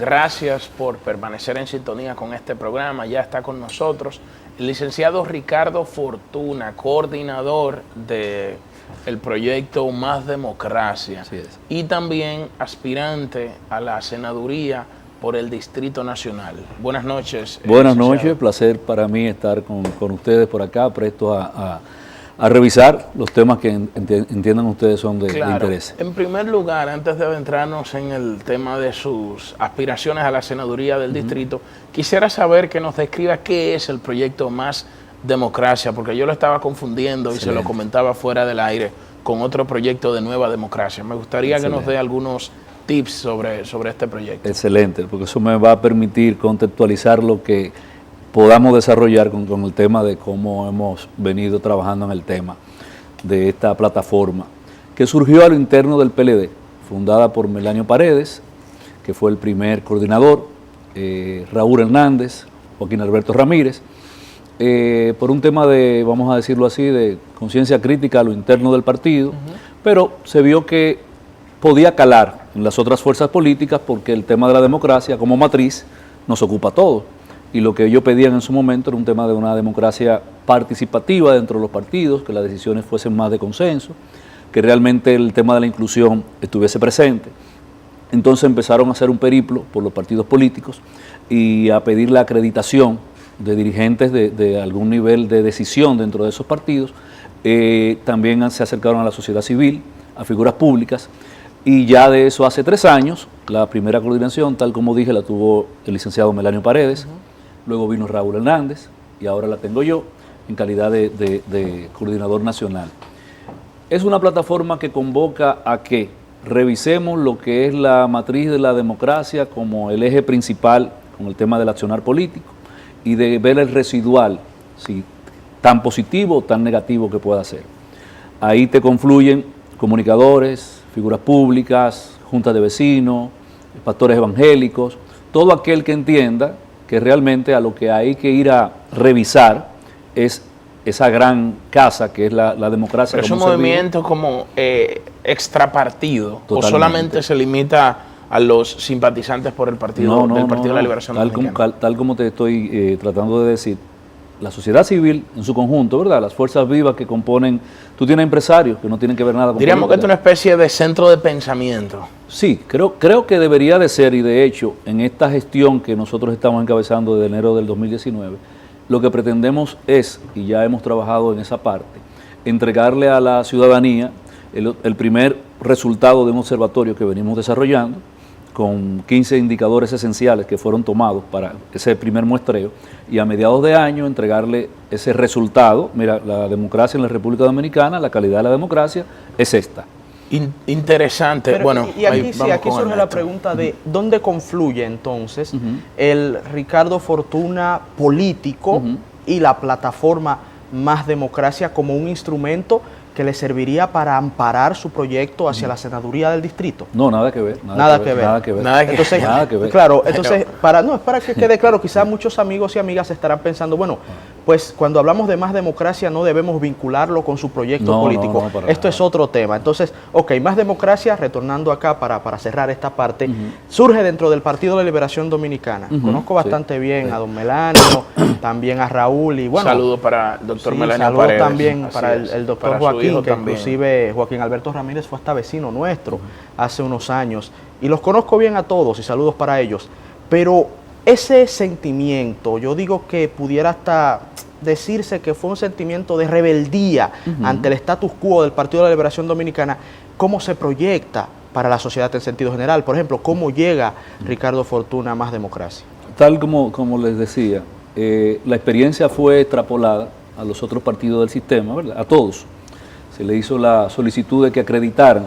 Gracias por permanecer en sintonía con este programa. Ya está con nosotros el licenciado Ricardo Fortuna, coordinador del proyecto Más Democracia. Así es. Y también aspirante a la senaduría por el Distrito Nacional. Buenas noches. Buenas noches, placer para mí estar con ustedes por acá, presto a revisar los temas que entiendan ustedes son de interés. En primer lugar, antes de adentrarnos en el tema de sus aspiraciones a la senaduría del distrito, quisiera saber que nos describa qué es el proyecto Más Democracia, porque yo lo estaba confundiendo y se lo comentaba fuera del aire con otro proyecto de Nueva Democracia. Me gustaría que nos dé algunos tips sobre este proyecto. Excelente, porque eso me va a permitir contextualizar lo que podamos desarrollar con el tema de cómo hemos venido trabajando en el tema de esta plataforma, que surgió a lo interno del PLD, fundada por Melanio Paredes, que fue el primer coordinador, Raúl Hernández, Joaquín Alberto Ramírez, por un tema de, vamos a decirlo así, de conciencia crítica a lo interno del partido, pero se vio que podía calar en las otras fuerzas políticas porque el tema de la democracia como matriz nos ocupa a todos. Y lo que ellos pedían en su momento era un tema de una democracia participativa dentro de los partidos, que las decisiones fuesen más de consenso, que realmente el tema de la inclusión estuviese presente. Entonces empezaron a hacer un periplo por los partidos políticos y a pedir la acreditación de dirigentes de algún nivel de decisión dentro de esos partidos. También se acercaron a la sociedad civil, a figuras públicas, y ya de eso hace 3 años, la primera coordinación, tal como dije, la tuvo el licenciado Melanio Paredes. Luego vino Raúl Hernández y ahora la tengo yo en calidad de coordinador nacional. Es una plataforma que convoca a que revisemos lo que es la matriz de la democracia como el eje principal con el tema del accionar político y de ver el residual, si tan positivo o tan negativo que pueda ser. Ahí te confluyen comunicadores, figuras públicas, juntas de vecinos, pastores evangélicos, todo aquel que entienda que realmente a lo que hay que ir a revisar es esa gran casa que es la democracia. Pero es un movimiento como extrapartido, o solamente se limita a los simpatizantes por el partido del Partido de la Liberación Dominicana. Tal como te estoy tratando de decir, la sociedad civil en su conjunto, ¿verdad? Las fuerzas vivas que componen, tú tienes empresarios que no tienen que ver nada con Diríamos que es una especie de centro de pensamiento. Sí, creo que debería de ser, y de hecho, en esta gestión que nosotros estamos encabezando de enero del 2019, lo que pretendemos es, y ya hemos trabajado en esa parte, entregarle a la ciudadanía el primer resultado de un observatorio que venimos desarrollando, con 15 indicadores esenciales que fueron tomados para ese primer muestreo, y a mediados de año entregarle ese resultado. Mira, la democracia en la República Dominicana, la calidad de la democracia es esta. Interesante. Pero, bueno, y aquí surge la pregunta de dónde confluye entonces el Ricardo Fortuna político y la plataforma Más Democracia como un instrumento que le serviría para amparar su proyecto hacia la senaduría del distrito. No, nada que ver. Nada que ver. Claro, entonces, para que quede claro, quizás muchos amigos y amigas estarán pensando, bueno, pues cuando hablamos de Más Democracia no debemos vincularlo con su proyecto político. Esto es otro tema. Entonces, Más Democracia, retornando acá para cerrar esta parte, surge dentro del Partido de Liberación Dominicana. Conozco bastante bien a don Melanio, también a Raúl y bueno. Saludos para el doctor Melanio saludos Paredes. También para el doctor Joaquín, que inclusive Joaquín Alberto Ramírez fue hasta vecino nuestro hace unos años. Y los conozco bien a todos y saludos para ellos. Pero ese sentimiento, yo digo que pudiera hasta decirse que fue un sentimiento de rebeldía ante el status quo del Partido de la Liberación Dominicana, ¿cómo se proyecta para la sociedad en sentido general? Por ejemplo, ¿cómo llega Ricardo Fortuna a Más Democracia? Tal como les decía, la experiencia fue extrapolada a los otros partidos del sistema, ¿verdad? A todos. Se le hizo la solicitud de que acreditaran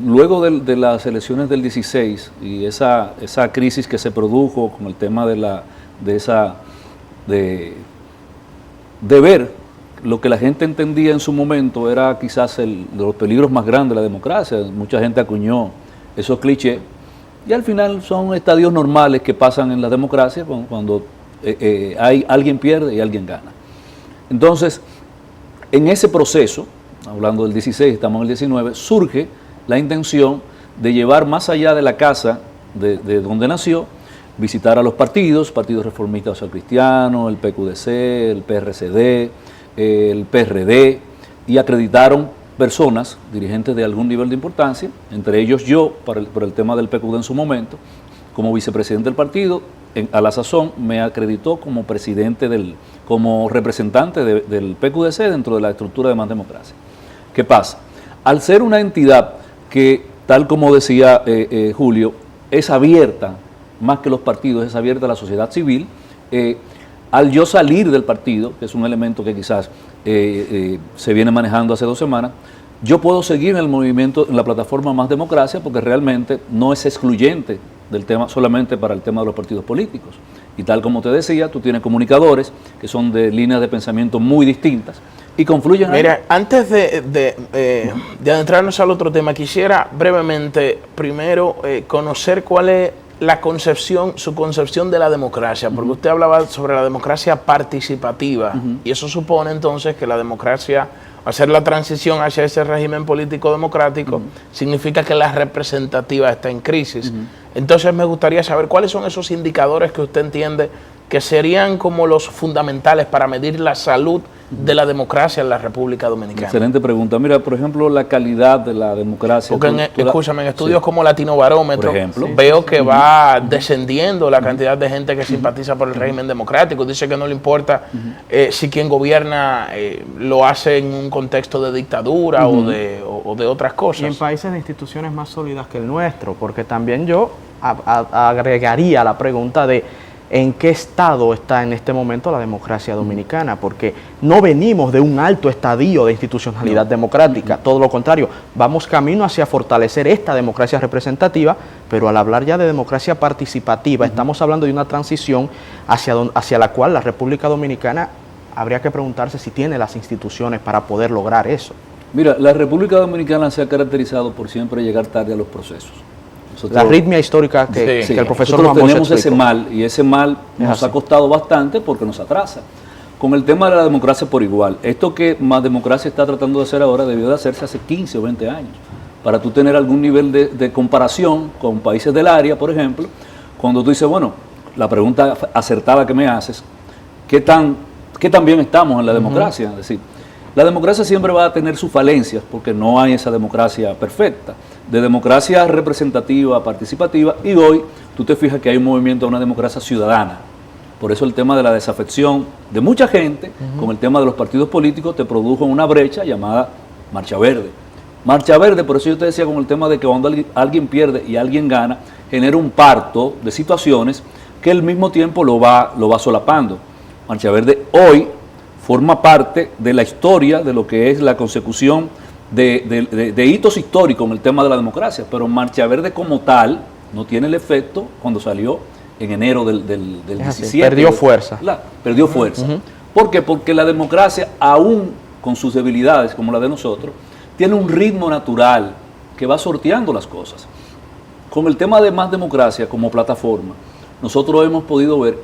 luego de las elecciones del 16 y esa crisis que se produjo con el tema de ver lo que la gente entendía en su momento era quizás de los peligros más grandes de la democracia. Mucha gente acuñó esos clichés y al final son estadios normales que pasan en la democracia cuando alguien pierde y alguien gana. Entonces, en ese proceso, hablando del 16, estamos en el 19, surge la intención de llevar más allá de la casa de donde nació, visitar a los partidos reformistas social cristiano, el PQDC, el PRCD, el PRD, y acreditaron personas, dirigentes de algún nivel de importancia, entre ellos yo, por el tema del PQD en su momento, como vicepresidente del partido, a la sazón me acreditó como como representante del PQDC dentro de la estructura de Más Democracia. ¿Qué pasa? Al ser una entidad que, tal como decía Julio, es abierta, más que los partidos, es abierta a la sociedad civil, al yo salir del partido, que es un elemento que quizás se viene manejando hace 2 semanas, yo puedo seguir en el movimiento, en la plataforma Más Democracia, porque realmente no es excluyente del tema, solamente para el tema de los partidos políticos. Y tal como te decía, tú tienes comunicadores que son de líneas de pensamiento muy distintas y confluyen. Mira, antes de adentrarnos al otro tema, quisiera brevemente primero conocer cuál es su concepción de la democracia, porque usted hablaba sobre la democracia participativa, y eso supone entonces que la democracia, hacer la transición hacia ese régimen político democrático, significa que la representativa está en crisis. Entonces me gustaría saber cuáles son esos indicadores que usted entiende que serían como los fundamentales para medir la salud de la democracia en la República Dominicana. Excelente pregunta. Mira, por ejemplo, la calidad de la democracia. Porque en estudios como Latino Barómetro, por ejemplo, veo que va descendiendo la cantidad de gente que simpatiza por el régimen democrático. Dice que no le importa si quien gobierna lo hace en un contexto de dictadura o de otras cosas. Y en países de instituciones más sólidas que el nuestro, porque también yo agregaría la pregunta de ¿en qué estado está en este momento la democracia dominicana? Porque no venimos de un alto estadio de institucionalidad democrática, todo lo contrario, vamos camino hacia fortalecer esta democracia representativa, pero al hablar ya de democracia participativa, estamos hablando de una transición hacia la cual la República Dominicana habría que preguntarse si tiene las instituciones para poder lograr eso. Mira, la República Dominicana se ha caracterizado por siempre llegar tarde a los procesos. La arritmia histórica que el profesor Nosotros tenemos ese mal, y ese mal nos ha costado bastante porque nos atrasa. Con el tema de la democracia por igual, esto que Más Democracia está tratando de hacer ahora debió de hacerse hace 15 o 20 años, para tú tener algún nivel de comparación con países del área, por ejemplo, cuando tú dices, bueno, la pregunta acertada que me haces, ¿qué tan bien estamos en la democracia? Es decir, la democracia siempre va a tener sus falencias porque no hay esa democracia perfecta, de democracia representativa, participativa, y hoy tú te fijas que hay un movimiento a una democracia ciudadana. Por eso el tema de la desafección de mucha gente con el tema de los partidos políticos te produjo una brecha llamada Marcha Verde. Marcha Verde, por eso yo te decía con el tema de que cuando alguien pierde y alguien gana, genera un parto de situaciones que al mismo tiempo lo va solapando. Marcha Verde hoy forma parte de la historia de lo que es la consecución de hitos históricos en el tema de la democracia, pero Marcha Verde como tal no tiene el efecto cuando salió en enero del 17. Perdió fuerza. Perdió fuerza. ¿Por qué? Porque la democracia, aún con sus debilidades como la de nosotros, tiene un ritmo natural que va sorteando las cosas. Con el tema de Más Democracia como plataforma, nosotros hemos podido ver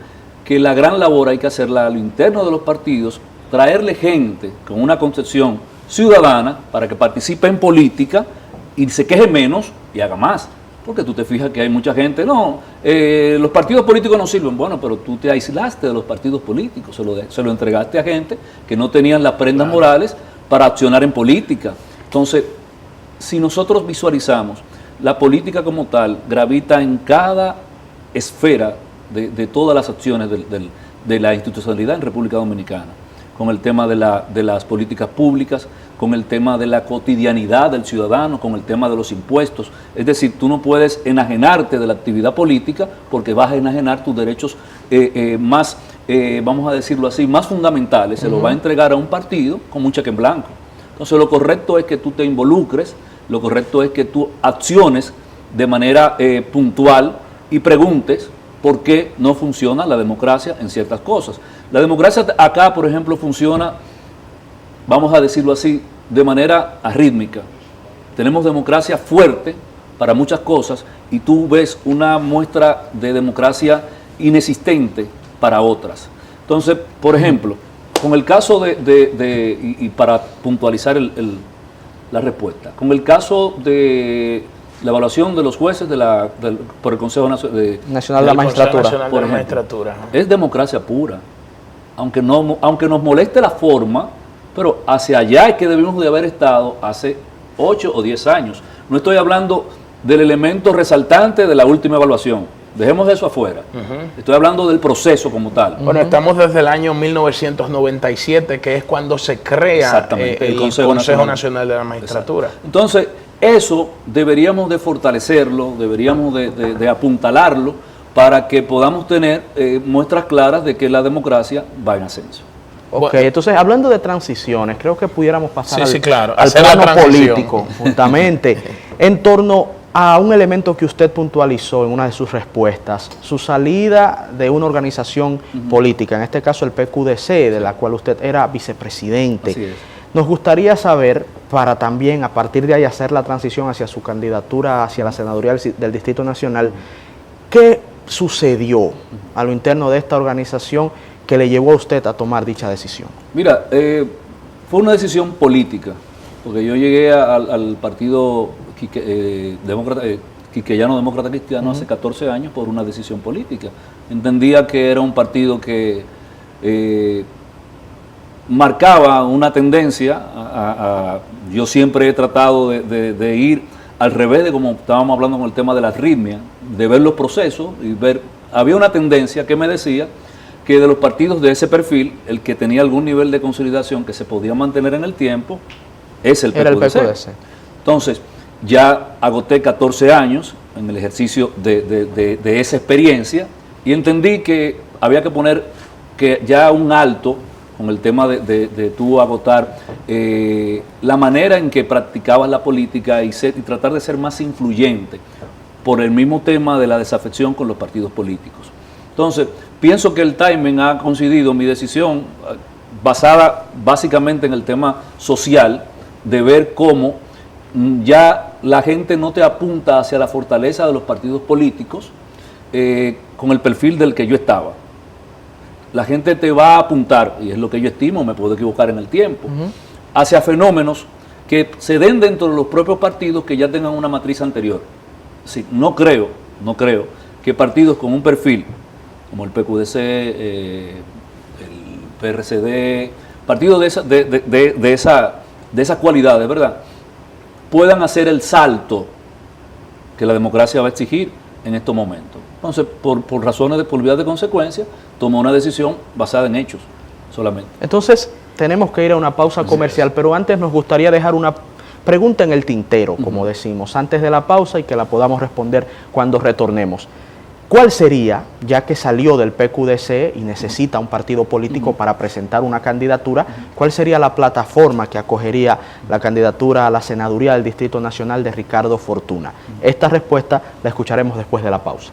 que la gran labor hay que hacerla a lo interno de los partidos, traerle gente con una concepción ciudadana para que participe en política y se queje menos y haga más. Porque tú te fijas que hay mucha gente, los partidos políticos no sirven. Bueno, pero tú te aislaste de los partidos políticos, se lo entregaste a gente que no tenían las prendas morales para accionar en política. Entonces, si nosotros visualizamos, la política como tal gravita en cada esfera de todas las acciones de la institucionalidad en República Dominicana, con el tema de las políticas públicas, con el tema de la cotidianidad del ciudadano, con el tema de los impuestos. Es decir, tú no puedes enajenarte de la actividad política porque vas a enajenar tus derechos más, vamos a decirlo así, más fundamentales. Se los va a entregar a un partido con un cheque en blanco. Entonces lo correcto es que tú te involucres, lo correcto es que tú acciones de manera puntual y preguntes por qué no funciona la democracia en ciertas cosas. La democracia acá, por ejemplo, funciona, vamos a decirlo así, de manera arrítmica. Tenemos democracia fuerte para muchas cosas y tú ves una muestra de democracia inexistente para otras. Entonces, por ejemplo, con el caso y para puntualizar la respuesta, con el caso de la evaluación de los jueces por el Consejo Nacional de la Magistratura. Es democracia pura. Aunque nos moleste la forma, pero hacia allá es que debimos de haber estado hace 8 o 10 años. No estoy hablando del elemento resaltante de la última evaluación. Dejemos eso afuera. Estoy hablando del proceso como tal. Bueno, estamos desde el año 1997, que es cuando se crea el Consejo Nacional de la Magistratura. Exacto. Entonces, eso deberíamos de fortalecerlo, deberíamos de apuntalarlo para que podamos tener muestras claras de que la democracia va en ascenso. Ok, entonces hablando de transiciones, creo que pudiéramos pasar al hacer plano político, justamente, en torno a un elemento que usted puntualizó en una de sus respuestas, su salida de una organización política, en este caso el PQDC, de la cual usted era vicepresidente. Así es. Nos gustaría saber, para también a partir de ahí hacer la transición hacia su candidatura hacia la senaduría del Distrito Nacional, ¿qué sucedió a lo interno de esta organización que le llevó a usted a tomar dicha decisión? Mira, fue una decisión política, porque yo llegué al partido Quiqueyano Demócrata Cristiano hace 14 años por una decisión política. Entendía que era un partido que marcaba una tendencia yo siempre he tratado de ir al revés de como estábamos hablando con el tema de la arritmia, de ver los procesos y ver, había una tendencia que me decía que de los partidos de ese perfil, el que tenía algún nivel de consolidación que se podía mantener en el tiempo, es el PQDC. Entonces, ya agoté 14 años en el ejercicio de esa experiencia y entendí que había que poner que ya un alto con el tema de tú agotar la manera en que practicabas la política y tratar de ser más influyente por el mismo tema de la desafección con los partidos políticos. Entonces, pienso que el timing ha coincidido, mi decisión basada básicamente en el tema social, de ver cómo ya la gente no te apunta hacia la fortaleza de los partidos políticos con el perfil del que yo estaba. La gente te va a apuntar, y es lo que yo estimo, me puedo equivocar en el tiempo, hacia fenómenos que se den dentro de los propios partidos que ya tengan una matriz anterior. Sí, no creo que partidos con un perfil como el PQDC, el PRCD, partidos de esas cualidades, ¿verdad?, puedan hacer el salto que la democracia va a exigir en estos momentos. Entonces, por razones por vía de consecuencia, tomó una decisión basada en hechos solamente. Entonces, tenemos que ir a una pausa comercial, pero antes nos gustaría dejar una pregunta en el tintero, como decimos, antes de la pausa y que la podamos responder cuando retornemos. ¿Cuál sería, ya que salió del PQDC y necesita un partido político para presentar una candidatura, cuál sería la plataforma que acogería la candidatura a la senaduría del Distrito Nacional de Ricardo Fortuna? Esta respuesta la escucharemos después de la pausa.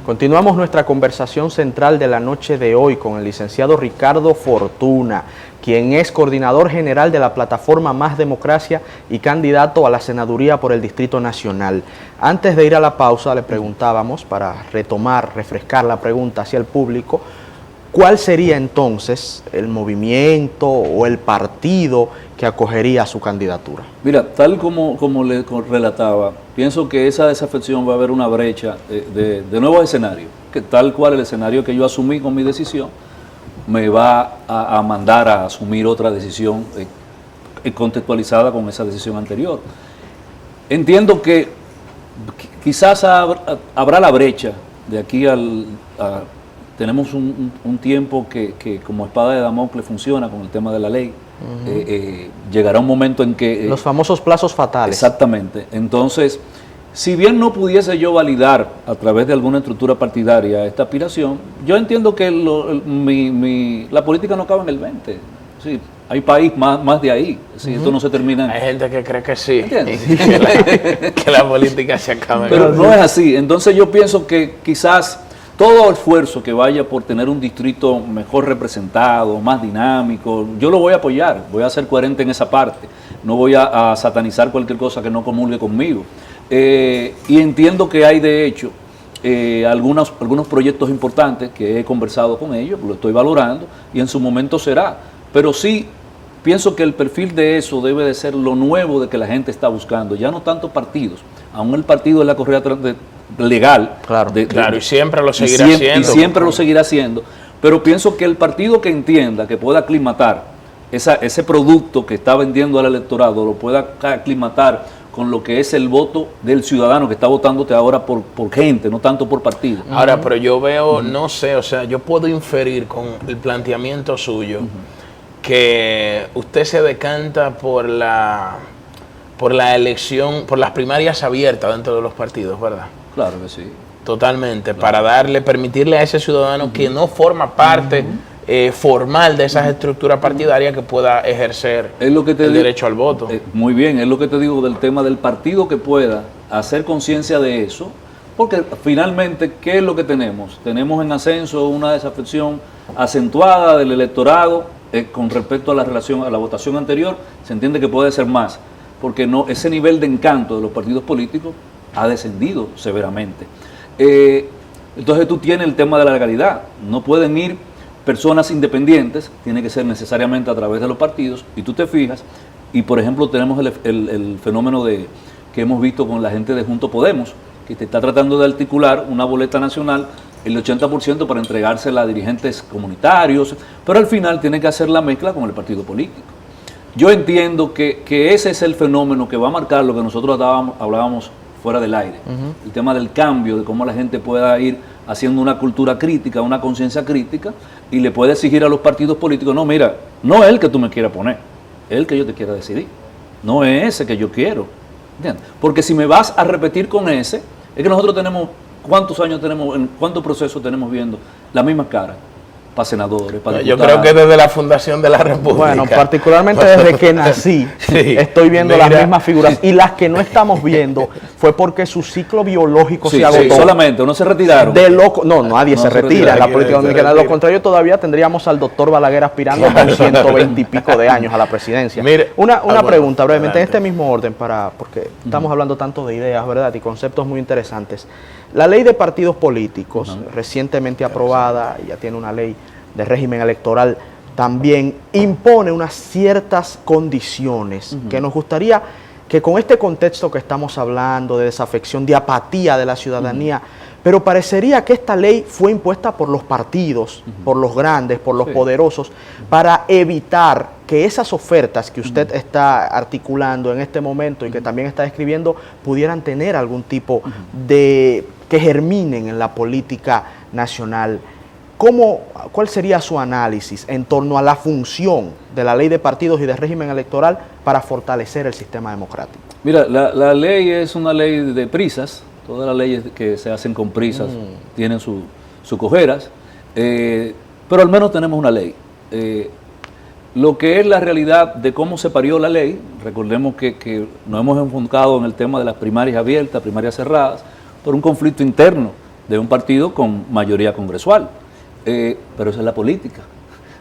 Continuamos nuestra conversación central de la noche de hoy con el licenciado Ricardo Fortuna, quien es coordinador general de la plataforma Más Democracia y candidato a la senaduría por el Distrito Nacional. Antes de ir a la pausa le preguntábamos, para refrescar la pregunta hacia el público, ¿cuál sería entonces el movimiento o el partido que acogería su candidatura? Mira, tal como le relataba, pienso que esa desafección va a haber una brecha de nuevos escenarios, que tal cual el escenario que yo asumí con mi decisión me va a mandar a asumir otra decisión contextualizada con esa decisión anterior. Entiendo que quizás habrá la brecha de aquí tenemos un tiempo que como espada de Damocles funciona con el tema de la ley. Llegará un momento en que... los famosos plazos fatales. Exactamente. Entonces, Si bien no pudiese yo validar a través de alguna estructura partidaria esta aspiración, yo entiendo que la política no acaba en el 20. Sí, hay país más de ahí. Sí, esto no se termina. Hay gente que cree que sí, que la política se acaba. Pero no es así. Entonces yo pienso que quizás todo esfuerzo que vaya por tener un distrito mejor representado, más dinámico, yo lo voy a apoyar. Voy a ser coherente en esa parte. No voy a satanizar cualquier cosa que no comulgue conmigo. Y entiendo que hay de hecho algunos proyectos importantes que he conversado con ellos, lo estoy valorando y en su momento será, pero sí pienso que el perfil de eso debe de ser lo nuevo de que la gente está buscando, ya no tanto partidos, aún el partido es la correa legal, claro, y siempre lo seguirá haciendo. Y siempre lo seguirá haciendo, pero pienso que el partido que entienda que pueda aclimatar ese producto que está vendiendo al electorado, lo pueda aclimatar con lo que es el voto del ciudadano que está votándote ahora por gente, no tanto por partido. Ahora, pero yo veo, no sé, o sea, yo puedo inferir con el planteamiento suyo que usted se decanta por la elección, por las primarias abiertas dentro de los partidos, ¿verdad? Claro que sí. Totalmente, claro. Para permitirle a ese ciudadano que no forma parte formal de esas estructuras partidarias que pueda ejercer el derecho al voto. Muy bien, es lo que te digo del tema del partido que pueda hacer conciencia de eso, porque finalmente, ¿qué es lo que tenemos? Tenemos en ascenso una desafección acentuada del electorado con respecto a la relación, a la votación anterior, se entiende que puede ser más, porque ese nivel de encanto de los partidos políticos ha descendido severamente. Entonces tú tienes el tema de la legalidad, no pueden ir personas independientes, tiene que ser necesariamente a través de los partidos, y tú te fijas, y por ejemplo tenemos el fenómeno que hemos visto con la gente de Juntos Podemos, que te está tratando de articular una boleta nacional, el 80% para entregársela a dirigentes comunitarios, pero al final tiene que hacer la mezcla con el partido político. Yo entiendo que ese es el fenómeno que va a marcar lo que nosotros hablábamos fuera del aire, el tema del cambio, de cómo la gente pueda ir haciendo una cultura crítica, una conciencia crítica, y le puede exigir a los partidos políticos, no, mira, no es el que tú me quieras poner, es el que yo te quiera decidir, no es ese que yo quiero, ¿entiendes? Porque si me vas a repetir con ese, es que nosotros tenemos, ¿cuántos años tenemos, en cuántos procesos tenemos viendo la misma cara? Para senadores, para diputados. Yo creo que desde la fundación de la República. Bueno, particularmente desde que nací, estoy viendo las mismas figuras. Y las que no estamos viendo fue porque su ciclo biológico se agotó. Sí, solamente, no se retiraron. Nadie se retira en la política dominicana. De lo contrario, todavía tendríamos al doctor Balaguer aspirando con 120 y pico de años a la presidencia. Mire, una pregunta brevemente, en este mismo orden, porque estamos hablando tanto de ideas, ¿verdad? Y conceptos muy interesantes. La ley de partidos políticos, recientemente aprobada, ya tiene una ley de régimen electoral, también impone unas ciertas condiciones que nos gustaría que con este contexto que estamos hablando de desafección, de apatía de la ciudadanía, pero parecería que esta ley fue impuesta por los partidos, por los grandes, por los poderosos, para evitar que esas ofertas que usted está articulando en este momento y que también está describiendo pudieran tener algún tipo de que germinen en la política nacional. ¿Cuál sería su análisis en torno a la función de la ley de partidos y de régimen electoral para fortalecer el sistema democrático? Mira, la ley es una ley de prisas. Todas las leyes que se hacen con prisas tienen sus cojeras, pero al menos tenemos una ley. Lo que es la realidad de cómo se parió la ley, recordemos que nos hemos enfocado en el tema de las primarias abiertas, primarias cerradas, por un conflicto interno de un partido con mayoría congresual. Pero esa es la política.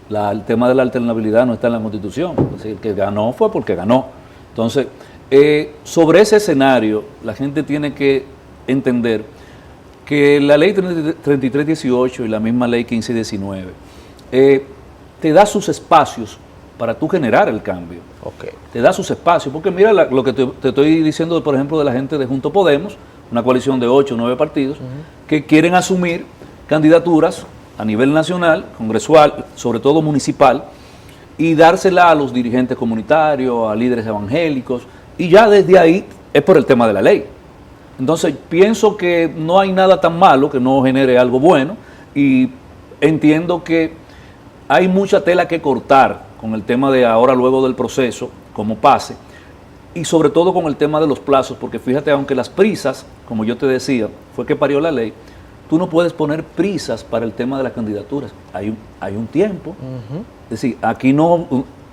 El tema de la alternabilidad no está en la Constitución. Es decir, el que ganó fue porque ganó. Entonces, sobre ese escenario, la gente tiene que entender que la ley 3318 y la misma ley 1519 te da sus espacios para tú generar el cambio. Te da sus espacios, porque mira lo que te estoy diciendo, por ejemplo, de la gente de Juntos Podemos, una coalición de 8 o 9 partidos, que quieren asumir candidaturas a nivel nacional, congresual, sobre todo municipal, y dársela a los dirigentes comunitarios, a líderes evangélicos, y ya desde ahí es por el tema de la ley. Entonces pienso que no hay nada tan malo que no genere algo bueno, y entiendo que hay mucha tela que cortar con el tema de ahora luego del proceso, como pase, y sobre todo con el tema de los plazos, porque fíjate, aunque las prisas, como yo te decía, fue que parió la ley, tú no puedes poner prisas para el tema de las candidaturas. Hay un tiempo. Es decir, aquí no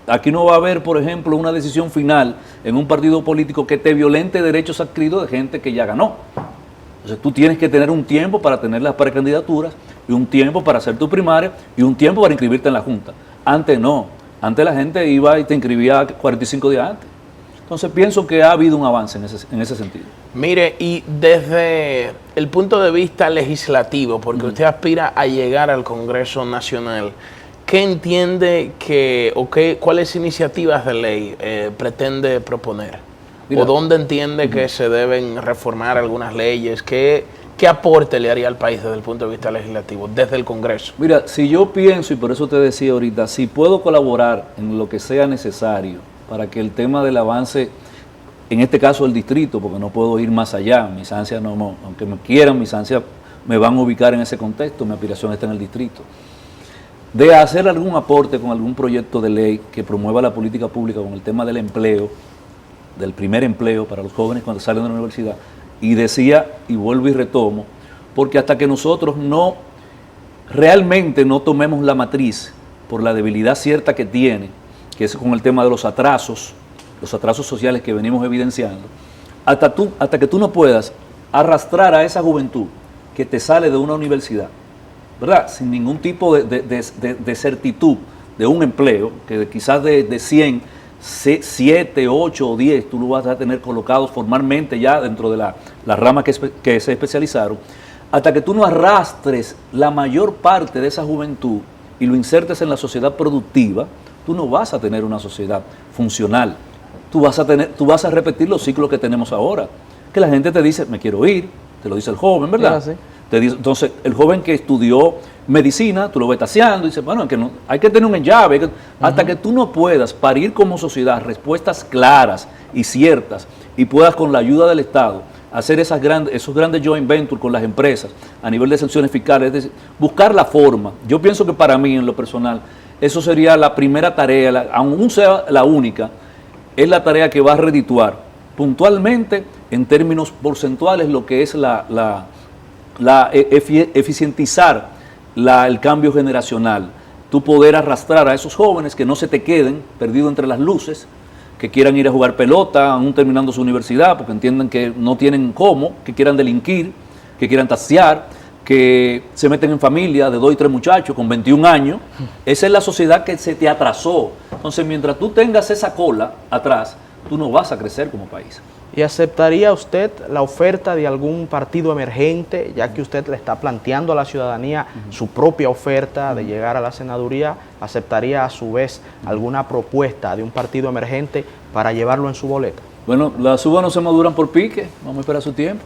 va a haber, por ejemplo, una decisión final en un partido político que te violente derechos adquiridos de gente que ya ganó. Entonces tú tienes que tener un tiempo para tener las precandidaturas y un tiempo para hacer tu primaria y un tiempo para inscribirte en la Junta. Antes no. Antes la gente iba y te inscribía 45 días antes. Entonces pienso que ha habido un avance en ese sentido. Mire, y desde el punto de vista legislativo, porque usted aspira a llegar al Congreso Nacional, ¿qué entiende cuáles iniciativas de ley pretende proponer? Mira, ¿o dónde entiende que se deben reformar algunas leyes? ¿Qué aporte le haría al país desde el punto de vista legislativo, desde el Congreso? Mira, si yo pienso, y por eso te decía ahorita, si puedo colaborar en lo que sea necesario para que el tema del avance, en este caso el distrito, porque no puedo ir más allá, mis ansias no, aunque me quieran, mis ansias me van a ubicar en ese contexto, mi aspiración está en el distrito, de hacer algún aporte con algún proyecto de ley que promueva la política pública con el tema del empleo, del primer empleo para los jóvenes cuando salen de la universidad. Y decía, y vuelvo y retomo, porque hasta que nosotros realmente no tomemos la matriz por la debilidad cierta que tiene, que es con el tema de los atrasos sociales que venimos evidenciando, hasta que tú no puedas arrastrar a esa juventud que te sale de una universidad, ¿verdad? Sin ningún tipo de certitud de un empleo, que quizás de 100, 7, 8 o 10 tú lo vas a tener colocados formalmente ya dentro de la rama que se especializaron, hasta que tú no arrastres la mayor parte de esa juventud y lo insertes en la sociedad productiva, tú no vas a tener una sociedad funcional. Tú vas a repetir los ciclos que tenemos ahora, que la gente te dice, me quiero ir, te lo dice el joven, ¿verdad? Sí. Entonces, el joven que estudió medicina, tú lo ves taseando y dices, bueno, hay que tener un enllave. Hasta que tú no puedas parir como sociedad respuestas claras y ciertas y puedas con la ayuda del Estado hacer esos grandes joint ventures con las empresas a nivel de sanciones fiscales, es decir, buscar la forma. Yo pienso que para mí, en lo personal, eso sería la primera tarea, aún sea la única, es la tarea que va a redituar puntualmente en términos porcentuales lo que es eficientizar el cambio generacional, tú poder arrastrar a esos jóvenes que no se te queden perdidos entre las luces, que quieran ir a jugar pelota, aún terminando su universidad, porque entiendan que no tienen cómo, que quieran delinquir, que quieran tasear, que se meten en familia de 2 y 3 muchachos con 21 años. Esa es la sociedad que se te atrasó. Entonces, mientras tú tengas esa cola atrás, tú no vas a crecer como país. ¿Y aceptaría usted la oferta de algún partido emergente, ya que usted le está planteando a la ciudadanía su propia oferta de llegar a la senaduría? ¿Aceptaría a su vez alguna propuesta de un partido emergente para llevarlo en su boleta? Bueno, las uvas no se maduran por pique, vamos a esperar su tiempo.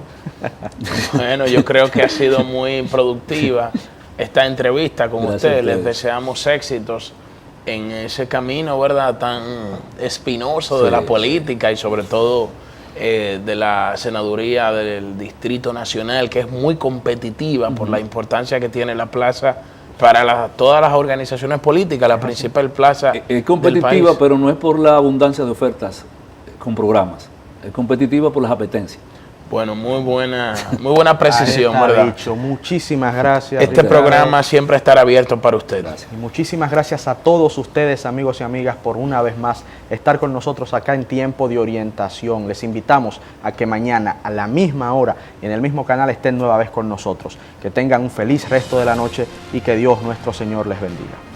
Bueno, yo creo que ha sido muy productiva esta entrevista con ustedes. Les deseamos éxitos en ese camino, ¿verdad?, tan espinoso de la política y sobre todo de la senaduría del Distrito Nacional, que es muy competitiva por la importancia que tiene la plaza para todas las organizaciones políticas, la principal plaza es competitiva del país. Pero no es por la abundancia de ofertas con programas, es competitiva por las apetencias. Bueno, muy buena precisión, ¿verdad? Dicho. Muchísimas gracias. Este programa siempre estará abierto para ustedes. Gracias. Y muchísimas gracias a todos ustedes, amigos y amigas, por una vez más estar con nosotros acá en Tiempo de Orientación. Les invitamos a que mañana a la misma hora y en el mismo canal estén nueva vez con nosotros. Que tengan un feliz resto de la noche y que Dios nuestro Señor les bendiga.